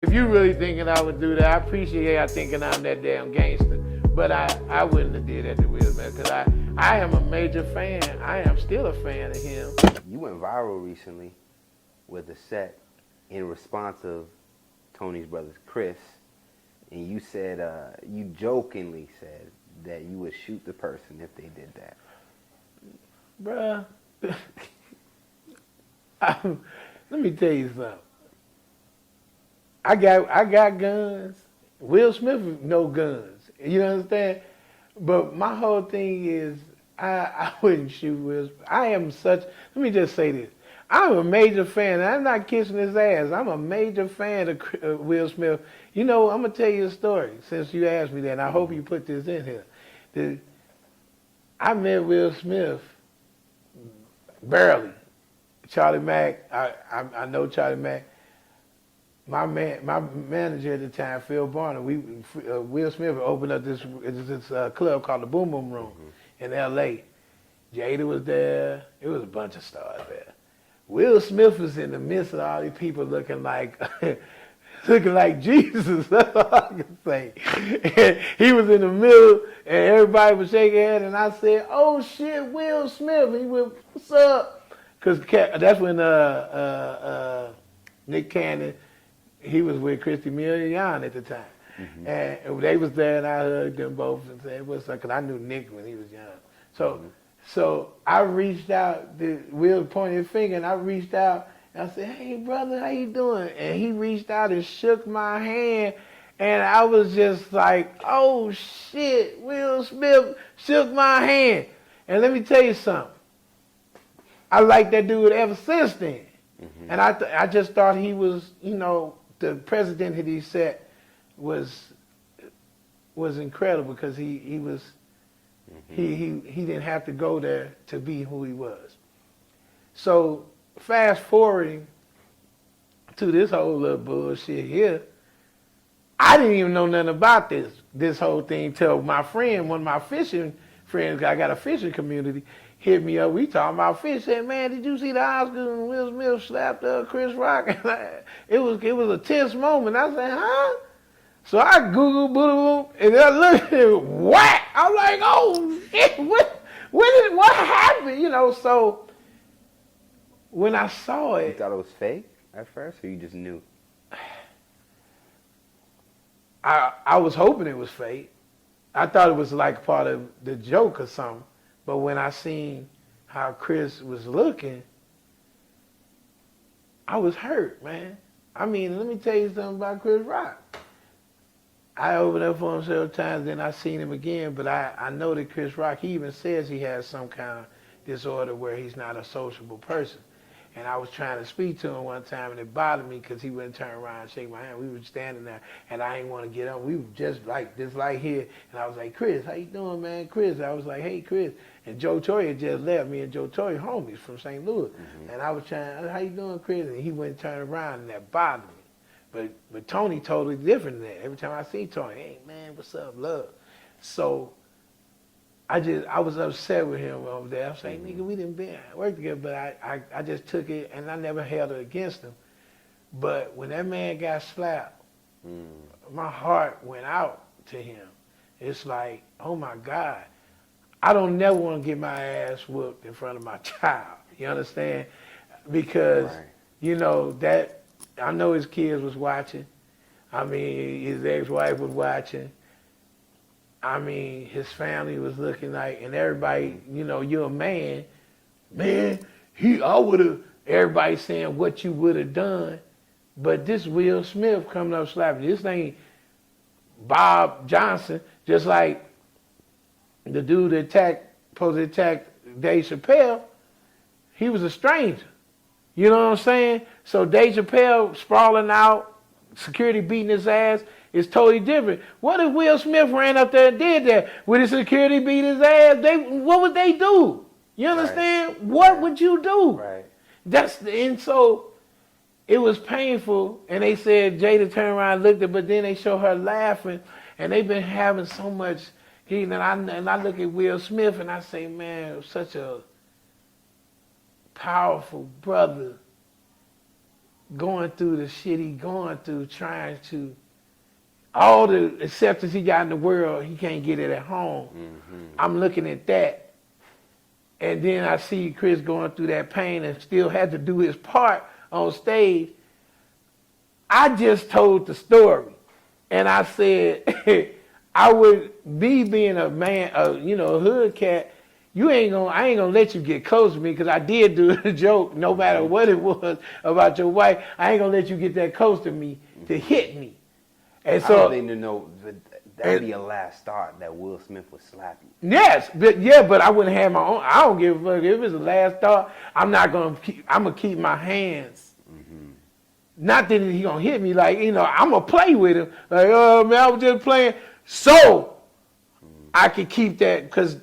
If you really thinking I would do that, I appreciate y'all thinking I'm that damn gangster. But I wouldn't have did that to Will Smith because I am a major fan. I am still a fan of him. You went viral recently with a set in response of Tony's brothers, Chris, and you said, you jokingly said that you would shoot the person if they did that. Bruh, let me tell you something. I got guns. Will Smith no guns. You understand? But my whole thing is I wouldn't shoot Will Smith. I am such. Let me just say this. I'm a major fan. I'm not kissing his ass. I'm a major fan of Will Smith. You know, I'm gonna tell you a story since you asked me that. And I hope you put this in here. I met Will Smith barely. Charlie Mack. I know Charlie Mack. My manager at the time, Phil Barner, Will Smith opened up this club called the Boom Boom Room in L.A. Jada was there. It was a bunch of stars there. Will Smith was in the midst of all these people looking like Jesus. That's all I can say. And he was in the middle, and everybody was shaking their head, and I said, "Oh shit, Will Smith!" And he went, "What's up?" Because that's when Nick Cannon. He was with Christy Milian at the time. Mm-hmm. And they was there, and I hugged them both and said, "What's up?" Because I knew Nick when he was young. So I reached out, Will pointed his finger, and I reached out, and I said, "Hey, brother, how you doing?" And he reached out and shook my hand, and I was just like, "Oh, shit, Will Smith shook my hand." And let me tell you something. I liked that dude ever since then. Mm-hmm. And I just thought he was, you know, the president that he set was incredible because he was he didn't have to go there to be who he was. So fast forwarding to this whole little bullshit here, I didn't even know nothing about this whole thing till my friend, one of my fishing friends, I got a fishing community, hit me up. We talking about fish. Said, "Man, did you see the Oscars when Will Smith slapped Chris Rock?" It was a tense moment. I said, "Huh?" So I Googled, boom, and then I looked at it, whack. I'm like, "Oh shit, what happened?" You know. So when I saw it, you thought it was fake at first, or you just knew? I was hoping it was fake. I thought it was like part of the joke or something. But when I seen how Chris was looking, I was hurt, man. I mean, let me tell you something about Chris Rock. I opened up for him several times, then I seen him again, but I know that Chris Rock, he even says he has some kind of disorder where he's not a sociable person. And I was trying to speak to him one time, and it bothered me because he wouldn't turn around and shake my hand. We were standing there, and I didn't want to get up. We were just like this, like here. And I was like, "Chris, how you doing, man?" Chris. I was like, "Hey, Chris." And Joe Torre had just left. Me and Joe Torre, homies from St. Louis. Mm-hmm. And I was trying, "How you doing, Chris?" And he wouldn't turn around, and that bothered me. But Tony totally different than that. Every time I see Tony, "Hey, man, what's up, love?" So I was upset with him over there. I was like, "Nigga, we didn't work together," but I just took it, and I never held it against him. But when that man got slapped, my heart went out to him. It's like, oh my God, I don't never want to get my ass whooped in front of my child. You understand? Because, you know, that I know his kids was watching. I mean, his ex-wife was watching. I mean, his family was looking like, and everybody, you know, you're a man, I would have, everybody saying what you would have done, but this Will Smith coming up slapping, this ain't Bob Johnson, just like the dude that supposed to attack Dave Chappelle, he was a stranger. You know what I'm saying? So Dave Chappelle sprawling out, security beating his ass, is totally different. What if Will Smith ran up there and did that? Would the security beat his ass? What would they do? You understand? Right. What would you do? Right. And so it was painful. And they said Jada turned around and looked at, but then they show her laughing, and they've been having so much heat. And I look at Will Smith and I say, man, such a powerful brother. going through the shit he going through, trying to, all the acceptance he got in the world, he can't get it at home. Mm-hmm. I'm looking at that. And then I see Chris going through that pain and still had to do his part on stage. I just told the story. And I said, I would be being a man, a hood cat. I ain't gonna let you get close to me because I did do the joke, no matter what it was about your wife. I ain't gonna let you get that close to me to hit me. And so I don't think to know that'd be a last thought that Will Smith would slap you. Yes, but I wouldn't have my own. I don't give a fuck if it's the last thought. I'm gonna keep my hands. Mm-hmm. Not that he gonna hit me, like I'm gonna play with him. Like, oh man, I was just playing. So I can keep that because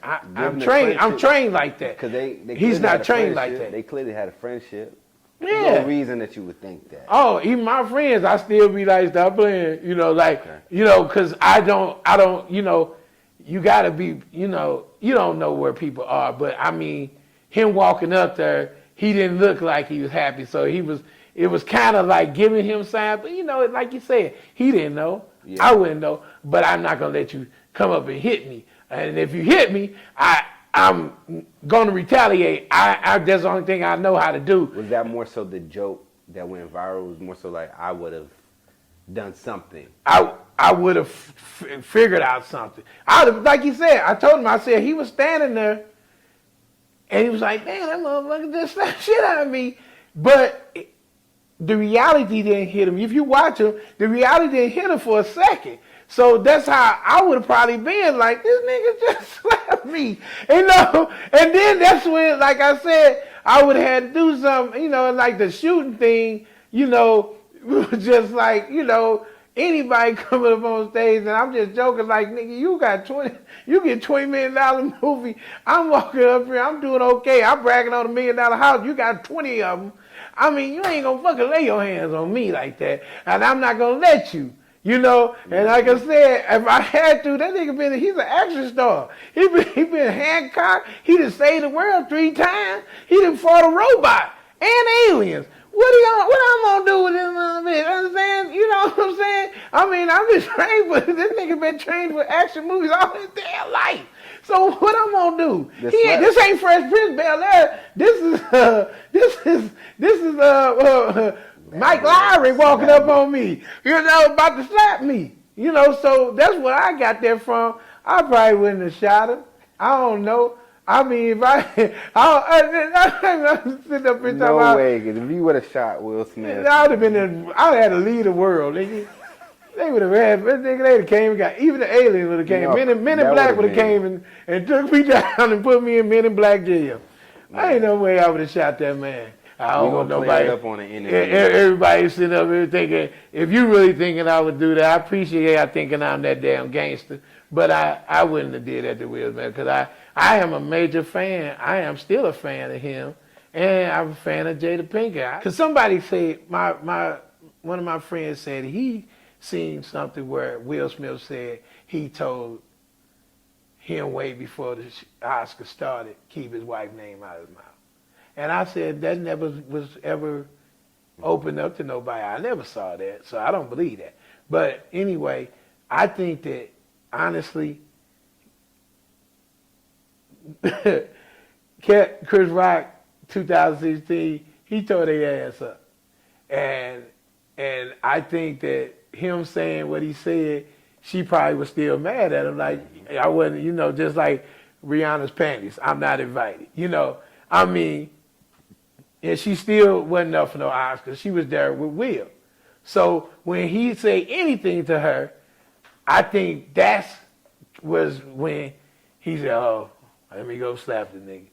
I'm trained. I'm trained like that. Because he's not trained like that. They clearly had a friendship. Yeah. There's no reason that you would think that. Oh, even my friends, I still be like, stop playing. Because I don't. You gotta be. You don't know where people are. But I mean, him walking up there, he didn't look like he was happy. So it was kind of like giving him signs. But like you said, he didn't know. Yeah. I wouldn't know. But I'm not gonna let you come up and hit me. And if you hit me, I'm gonna retaliate. That's the only thing I know how to do. Was that more so the joke that went viral? Was more so like I would have done something. I would have figured out something. Like you said, I told him. I said he was standing there, and he was like, "Damn, that motherfucker just slapped shit out of me." But the reality didn't hit him. If you watch him, the reality didn't hit him for a second. So that's how I would have probably been like, this nigga just slapped me. And then that's when, like I said, I would have had to do something, like the shooting thing, just like, anybody coming up on stage and I'm just joking like, nigga, you get $20 million movie. I'm walking up here, I'm doing okay. I'm bragging on $1 million house. You got 20 of them. I mean, you ain't gonna fucking lay your hands on me like that. And I'm not gonna let you. And like I said, if I had to, that nigga he's an action star. He been Hancock. He done saved the world 3 times. He done fought a robot and aliens. What I'm gonna do with this little bitch? Understand? You know what I'm saying? I mean, I'm just trained, but this nigga been trained for action movies all his damn life. So what I'm gonna do? This ain't Fresh Prince Bel Air. This is Mike Lowry walking up on me, about to slap me. So that's what I got there from. I probably wouldn't have shot him. I don't know. I mean, if I'm sitting up here talking about. No way, because if you would have shot Will Smith, I'd have had to lead the world, nigga. They would have had, they'd have came and got, even the aliens would have came. Men in Black would have came and took me down and put me in Men in Black jail. I ain't no way I would have shot that man. I don't want nobody. Up on the internet. Everybody sitting up here thinking, if you really thinking I would do that, I appreciate y'all thinking I'm that damn gangster. But I wouldn't have did that to Will Smith because I am a major fan. I am still a fan of him, and I'm a fan of Jada Pinkett. Because somebody said, one of my friends said he seen something where Will Smith said he told him way before the Oscar started, keep his wife's name out of his mouth. And I said, that never was ever opened up to nobody. I never saw that, so I don't believe that. But anyway, I think that, honestly, Chris Rock, 2016, he tore their ass up. And I think that him saying what he said, she probably was still mad at him. Like, I wasn't, just like Rihanna's panties. I'm not invited. I mean, and she still wasn't up for no Oscars. She was there with Will. So when he said anything to her, I think was when he said, oh, let me go slap the nigga.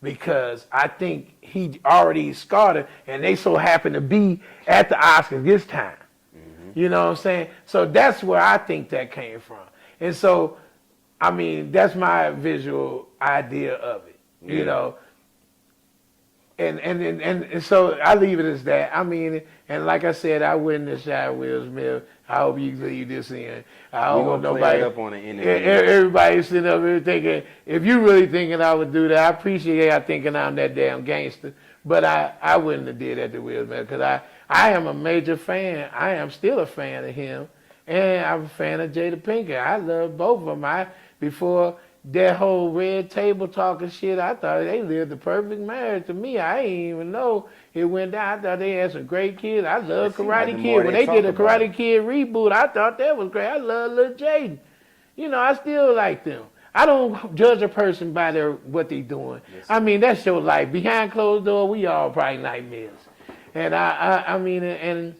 Because I think he already scarred her, and they so happened to be at the Oscars this time. Mm-hmm. You know what I'm saying? So that's where I think that came from. And so, I mean, that's my visual idea of it, And so I leave it as that. I mean, and like I said, I wouldn't have shot Will Smith. I hope you leave this in. I don't want nobody. Up on the internet. Everybody sitting up here thinking, if you really thinking I would do that, I appreciate y'all thinking I'm that damn gangster. But I wouldn't have did that to Will Smith because I am a major fan. I am still a fan of him, and I'm a fan of Jada Pinkett. I love both of them. Before that whole red table talking shit, I thought they lived the perfect marriage to me. I didn't even know it went down. I thought they had some great kids. I love Karate Kid. When they did a Karate Kid reboot, I thought that was great. I love Lil Jaden. You know, I still like them. I don't judge a person by what they doing. Yes, I mean, that's your life. Behind closed door, we all probably nightmares. And I mean,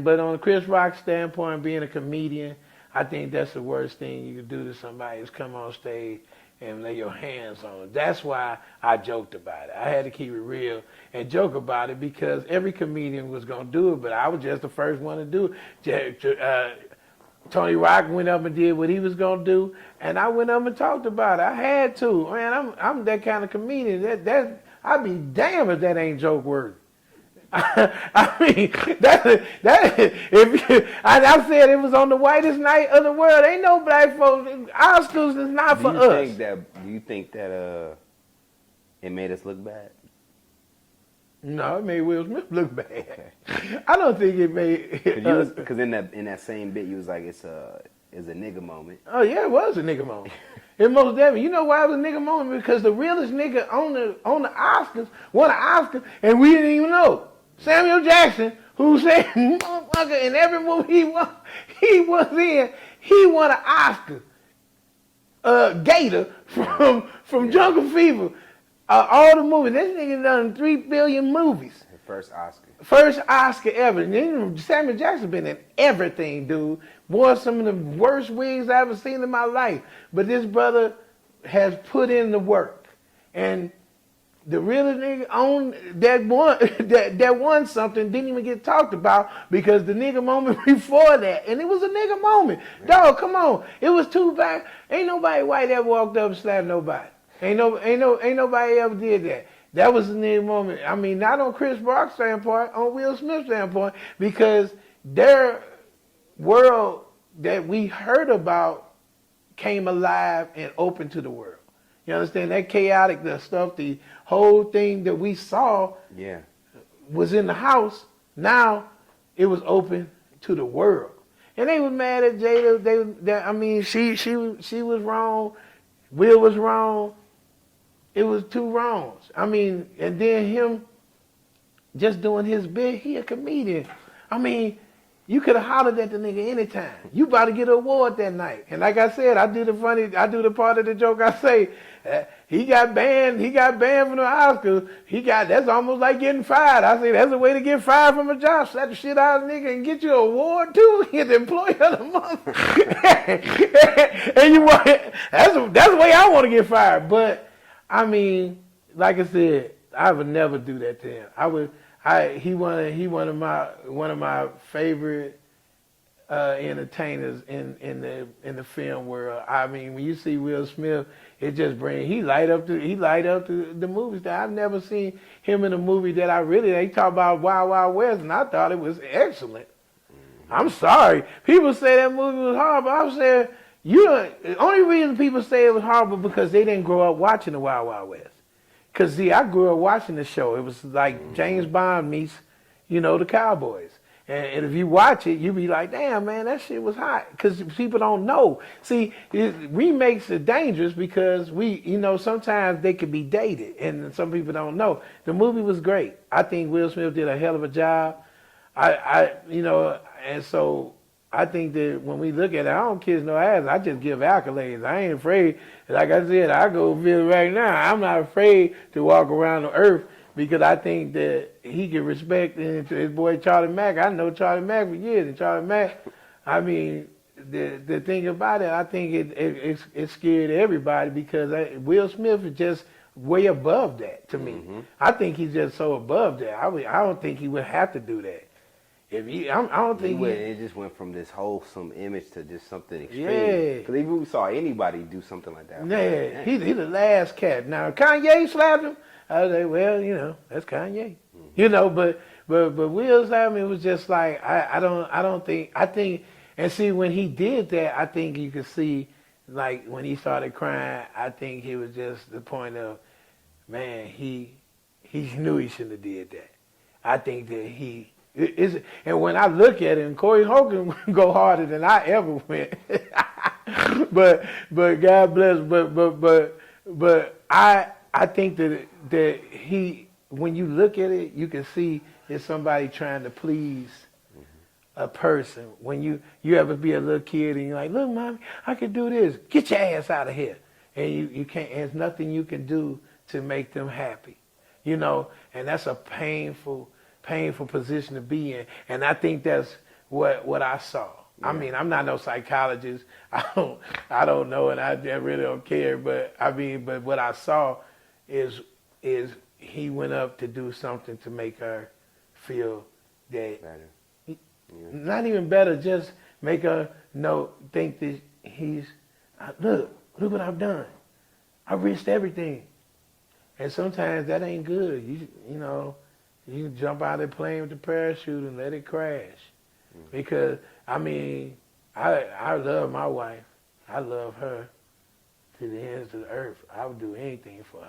but on Chris Rock's standpoint, being a comedian, I think that's the worst thing you could do to somebody is come on stage and lay your hands on it. That's why I joked about it. I had to keep it real and joke about it because every comedian was going to do it, but I was just the first one to do it. Tony Rock went up and did what he was gonna do, and I went up and talked about it. I had to, man. I'm that kind of comedian. I'd be damned if that ain't joke worthy. I mean, I said it was on the whitest night of the world. Ain't no black folks. Oscars is not for us. Do you think that it made us look bad? No, it made Will Smith look bad. Okay. I don't think it made. Because in that same bit, you was like, it's a nigga moment. Oh yeah, it was a nigga moment. It most definitely. You know why it was a nigga moment? Because the realest nigga on the Oscars won an Oscar, and we didn't even know. Samuel Jackson, who said motherfucker in every movie he was in, he won an Oscar. Gator from Jungle Fever. All the movies. This nigga done 3 billion movies. First Oscar. First Oscar ever. And then Samuel Jackson been in everything, dude. Wore some of the worst wigs I ever seen in my life. But this brother has put in the work. And the realest nigga on that won something didn't even get talked about because the nigga moment before that, and it was a nigga moment. Dog, come on. It was too bad. Ain't nobody white that walked up and slapped nobody. Ain't nobody ever did that. That was the nigga moment. I mean, not on Chris Rock's standpoint, on Will Smith's standpoint, because their world that we heard about came alive and open to the world. You understand? That chaotic, the stuff, the whole thing that we saw was in the house. Now it was open to the world. And they was mad at Jada. I mean, she was wrong. Will was wrong. It was two wrongs. I mean, and then him just doing his bit, he a comedian. I mean, you could have hollered at the nigga anytime. You about to get an award that night. And like I said, I do the part of the joke I say, he got banned from the Oscars. That's almost like getting fired. I say, that's a way to get fired from a job. Slap the shit out of a nigga and get you an award too. Get the employee of the month. And that's the way I want to get fired. But I mean, like I said, I would never do that to him. He one of my favorite entertainers in the film world. I mean, when you see Will Smith, it just he light up the movies that I've never seen him in a movie that they talk about Wild Wild West, and I thought it was excellent. I'm sorry, people say that movie was horrible. I said. The only reason people say it was horrible because they didn't grow up watching the Wild Wild West. Because, see, I grew up watching the show. It was like James Bond meets, the Cowboys. And if you watch it, you be like, damn, man, that shit was hot. Because people don't know. See, remakes are dangerous because sometimes they could be dated. And some people don't know. The movie was great. I think Will Smith did a hell of a job. And so I think that when we look at it, I don't kiss no ass. I just give accolades. I ain't afraid. Like I said, I go feel right now. I'm not afraid to walk around the earth because I think that he can respect his boy Charlie Mack. I know Charlie Mack for years. And Charlie Mack, I mean, the thing about it, I think it scared everybody because Will Smith is just way above that to me. Mm-hmm. I think he's just so above that. I don't think he would have to do that. I don't think it just went from this wholesome image to just something extreme. Yeah. Because if we saw anybody do something like that. Yeah, he's the last cat. Now, Kanye slapped him. I was like, well, that's Kanye. Mm-hmm. But Will slapped him. It was just like, I think, and see, when he did that, I think you could see, like, when he started crying, I think it was just the point of, man, he knew he shouldn't have did that. I think that he is, and when I look at him, Corey Holcomb go harder than I ever went. but God bless. But I think that he, when you look at it, you can see it's somebody trying to please a person. When you ever be a little kid and you're like, look, mommy, I can do this. Get your ass out of here. And you can't. And there's nothing you can do to make them happy. You know, and that's a painful position to be in. And I think that's what I saw. Yeah. I mean, I'm not no psychologist. I don't know, and I really don't care. But I mean, but what I saw is he went up to do something to make her feel that better. Not even better, just make her think that he's look what I've done. I risked everything. And sometimes that ain't good. You know, you jump out of the plane with the parachute and let it crash. Mm-hmm. Because, I mean, I love my wife. I love her to the ends of the earth. I would do anything for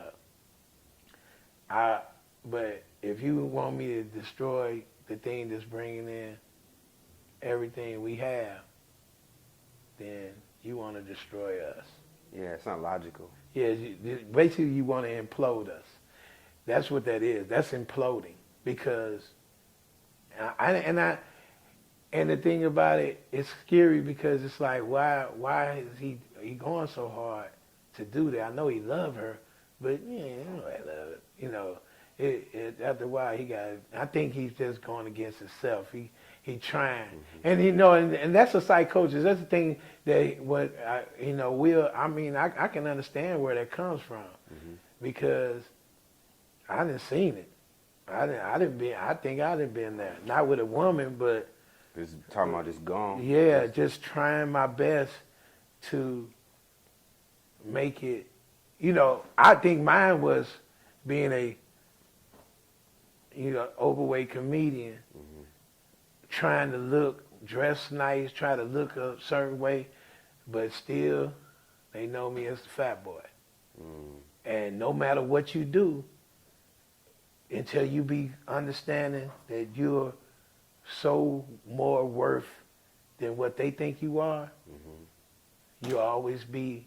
her. But if you want me to destroy the thing that's bringing in everything we have, then you want to destroy us. Yeah, it's not logical. Yeah, basically you want to implode us. That's what that is. That's imploding. Because, and the thing about it, it's scary because it's like, why is he going so hard to do that? I know he loved her, but yeah, you know I love it. You know, after a while I think he's just going against himself. He trying, mm-hmm. And you know, and that's a psychosis. That's the thing that I can understand where that comes from, mm-hmm. Because I didn't seen it. I think I didn't been there. Not with a woman, but just talking about just gone. Yeah, just trying my best to make it. You know, I think mine was being a overweight comedian. Mm-hmm. Trying to dress nice, try to look a certain way, but still, they know me as the fat boy. Mm. And no matter what you do, until you be understanding that you're so more worth than what they think you are, mm-hmm. You'll always be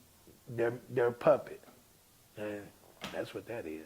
their puppet. And that's what that is.